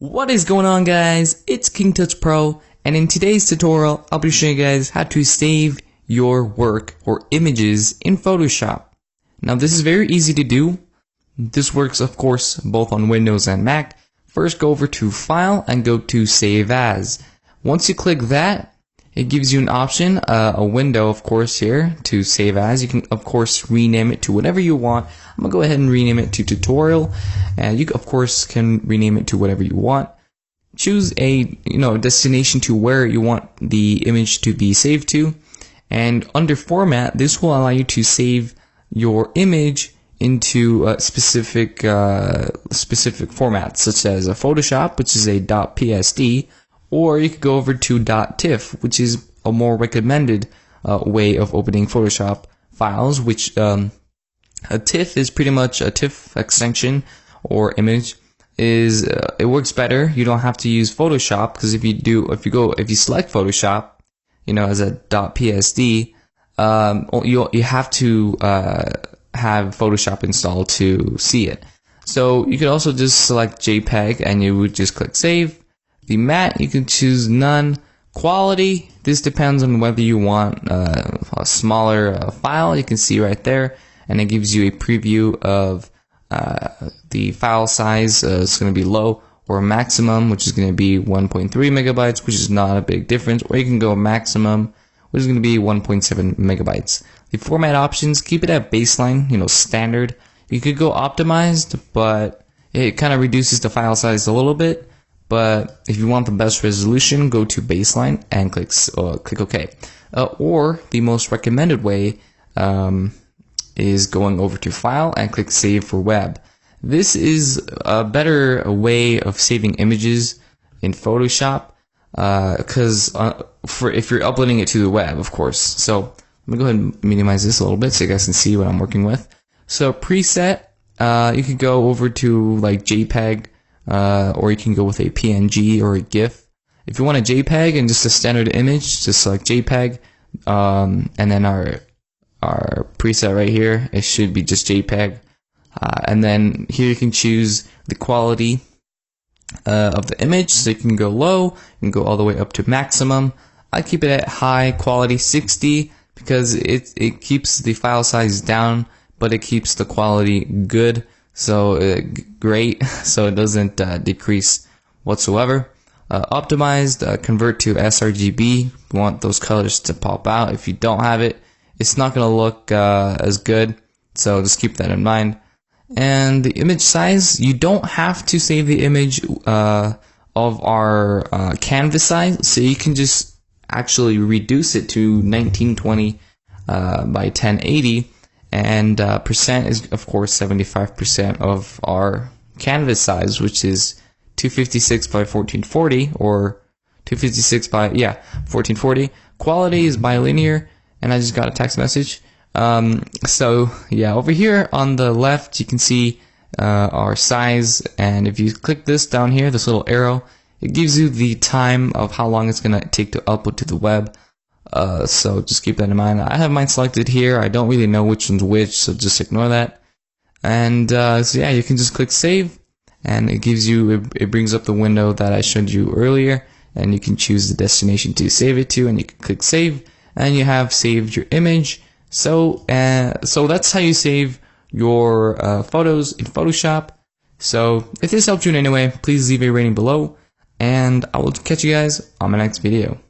What is going on, guys? It's King Touch Pro, and in today's tutorial I'll be showing you guys how to save your work or images in Photoshop. Now this is very easy to do. This works of course both on Windows and Mac. First go over to File and go to Save As. Once you click that, it gives you an option, a window of course here to save as. You can of course rename it to whatever you want. I'm gonna go ahead and rename it to tutorial, and you of course can rename it to whatever you want. Choose a destination to where you want the image to be saved to, and under format this will allow you to save your image into specific formats, such as a Photoshop, which is a .psd, or you could go over to .tiff, which is a more recommended way of opening Photoshop files, which a TIFF is pretty much a TIFF extension or image is it works better. You don't have to use Photoshop, because if you select Photoshop, as a .psd, you have to have Photoshop installed to see it. So you could also just select JPEG and you would just click save. The matte, you can choose none. Quality, this depends on whether you want a smaller file. You can see right there, and it gives you a preview of the file size. It's going to be low or maximum, which is going to be 1.3 megabytes, which is not a big difference. Or you can go maximum, which is going to be 1.7 megabytes. The format options, keep it at baseline, standard. You could go optimized, but it kind of reduces the file size a little bit. But if you want the best resolution, go to baseline and click OK. Or the most recommended way is going over to File and click Save for Web. This is a better way of saving images in Photoshop, because if you're uploading it to the web, of course. So I'm gonna go ahead and minimize this a little bit so you guys can see what I'm working with. So preset, you could go over to like JPEG. Or you can go with a PNG or a GIF. If you want a JPEG and just a standard image, just select JPEG, and then our preset right here, it should be just JPEG. And then here you can choose the quality of the image, so you can go low, you can go all the way up to maximum. I keep it at high quality 60 because it keeps the file size down, but it keeps the quality good. So great, so it doesn't decrease whatsoever. Optimized, convert to sRGB. You want those colors to pop out. If you don't have it, it's not going to look as good, so just keep that in mind. And the image size, you don't have to save the image of our canvas size, so you can just actually reduce it to 1920 by 1080. And percent is of course 75% of our canvas size, which is 256 by 1440, or 256 by 1440. Quality is bilinear, and I just got a text message. So yeah, over here on the left you can see our size, and if you click this down here, this little arrow, it gives you the time of how long it's gonna take to upload to the web. So just keep that in mind. I have mine selected here. I don't really know which one's which, so just ignore that. And so yeah, you can just click save, and it gives you, it brings up the window that I showed you earlier, and you can choose the destination to save it to, and you can click save, and you have saved your image. So that's how you save your photos in Photoshop. So if this helped you in any way, please leave a rating below, and I will catch you guys on my next video.